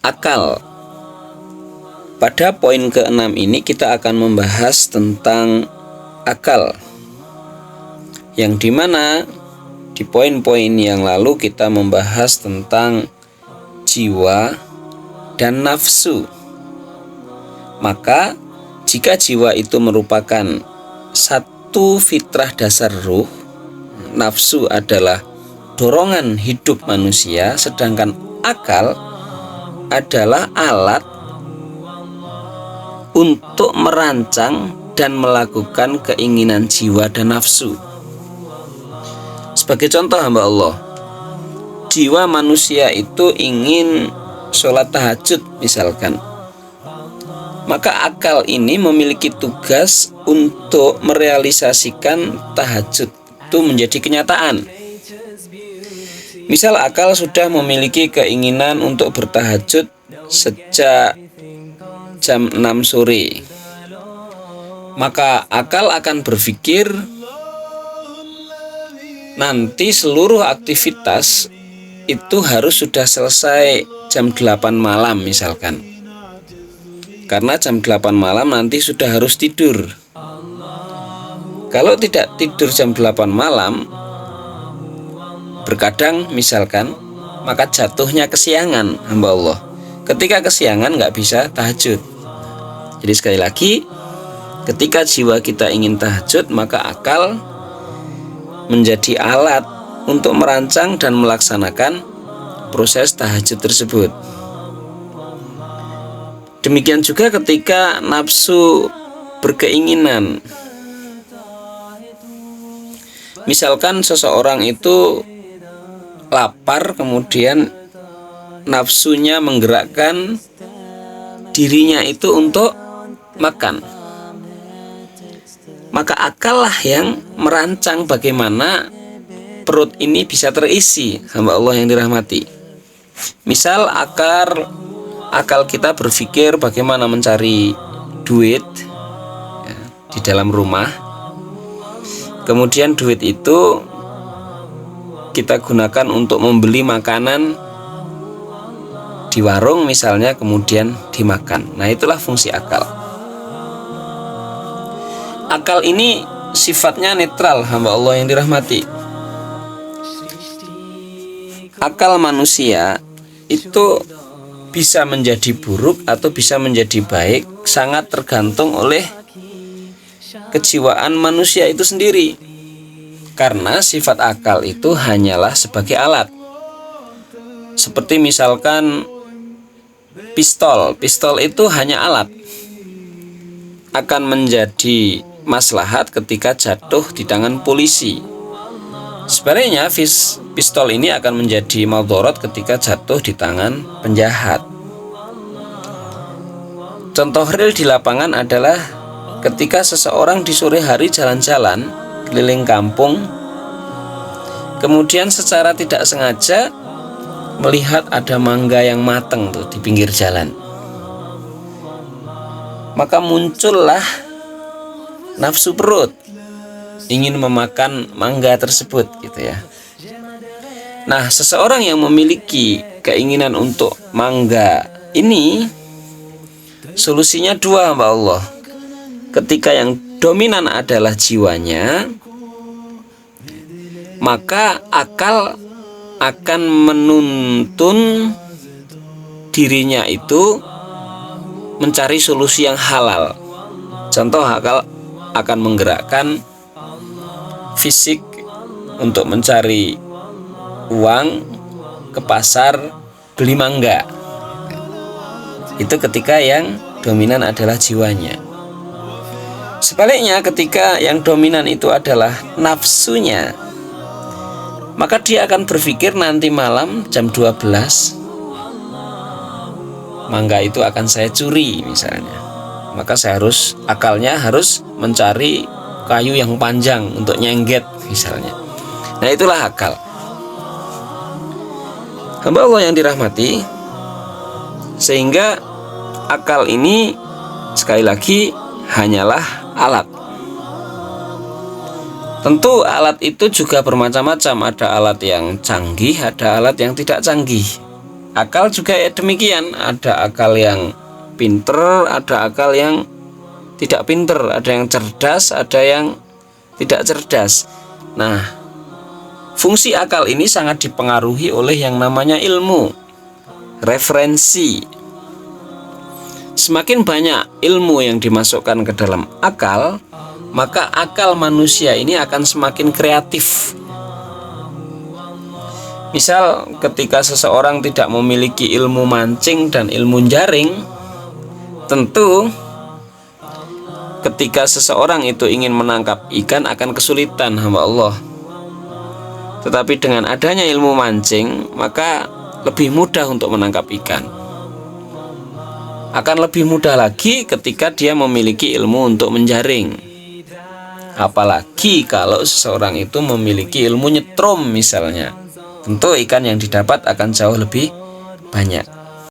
akal. Pada poin ke-6 ini kita akan membahas tentang akal, yang dimana di poin-poin yang lalu kita membahas tentang jiwa dan nafsu. Maka jika jiwa itu merupakan satu fitrah dasar ruh, nafsu adalah dorongan hidup manusia, sedangkan akal adalah alat untuk merancang dan melakukan keinginan jiwa dan nafsu. Sebagai contoh hamba Allah, jiwa manusia itu ingin sholat tahajud misalkan, maka akal ini memiliki tugas untuk merealisasikan tahajud itu menjadi kenyataan. Misal akal sudah memiliki keinginan untuk bertahajud sejak jam 6 sore, maka akal akan berpikir nanti seluruh aktivitas itu harus sudah selesai jam 8 malam misalkan, karena jam 8 malam nanti sudah harus tidur. Kalau tidak tidur jam 8 malam, berkadang misalkan, maka jatuhnya kesiangan hamba Allah. Ketika kesiangan nggak bisa tahajud. Jadi sekali lagi, ketika jiwa kita ingin tahajud, maka akal menjadi alat untuk merancang dan melaksanakan proses tahajud tersebut. Demikian juga ketika nafsu berkeinginan. Misalkan seseorang itu lapar, kemudian nafsunya menggerakkan dirinya itu untuk makan, maka akal lah yang merancang bagaimana perut ini bisa terisi, hamba Allah yang dirahmati. Misal akal kita berpikir bagaimana mencari duit ya, di dalam rumah, kemudian duit itu kita gunakan untuk membeli makanan di warung misalnya, kemudian dimakan. Nah, itulah fungsi akal. Akal ini sifatnya netral, hamba Allah yang dirahmati. Akal manusia itu bisa menjadi buruk atau bisa menjadi baik, sangat tergantung oleh kejiwaan manusia itu sendiri. Karena sifat akal itu hanyalah sebagai alat. Seperti misalkan pistol itu hanya alat, akan menjadi maslahat ketika jatuh di tangan polisi. Sebaliknya pistol ini akan menjadi madarat ketika jatuh di tangan penjahat. Contoh real di lapangan adalah ketika seseorang di sore hari jalan-jalan keliling kampung, kemudian secara tidak sengaja melihat ada mangga yang matang tuh di pinggir jalan, maka muncullah nafsu perut ingin memakan mangga tersebut gitu ya. Nah, seseorang yang memiliki keinginan untuk mangga ini, solusinya dua hamba Allah. Ketika yang dominan adalah jiwanya, maka akal akan menuntun dirinya itu mencari solusi yang halal. Contoh, akal akan menggerakkan fisik untuk mencari uang ke pasar beli mangga. Itu ketika yang dominan adalah jiwanya. Sebaliknya, ketika yang dominan itu adalah nafsunya, maka dia akan berpikir nanti malam jam 12 mangga itu akan saya curi misalnya. Maka akalnya harus mencari kayu yang panjang untuk nyengget misalnya. Nah, itulah akal. Hamba Allah yang dirahmati, sehingga akal ini sekali lagi hanyalah alat. Tentu alat itu juga bermacam-macam. Ada alat yang canggih, ada alat yang tidak canggih. Akal juga demikian, ada akal yang pinter, ada akal yang tidak pinter, ada yang cerdas, ada yang tidak cerdas. Nah, fungsi akal ini sangat dipengaruhi oleh yang namanya ilmu, referensi. Semakin banyak ilmu yang dimasukkan ke dalam akal, maka akal manusia ini akan semakin kreatif. Misal ketika seseorang tidak memiliki ilmu mancing dan ilmu jaring, tentu ketika seseorang itu ingin menangkap ikan akan kesulitan, hamba Allah. Tetapi dengan adanya ilmu mancing, maka lebih mudah untuk menangkap ikan. Akan lebih mudah lagi ketika dia memiliki ilmu untuk menjaring. Apalagi kalau seseorang itu memiliki ilmu nyetrum misalnya, tentu ikan yang didapat akan jauh lebih banyak.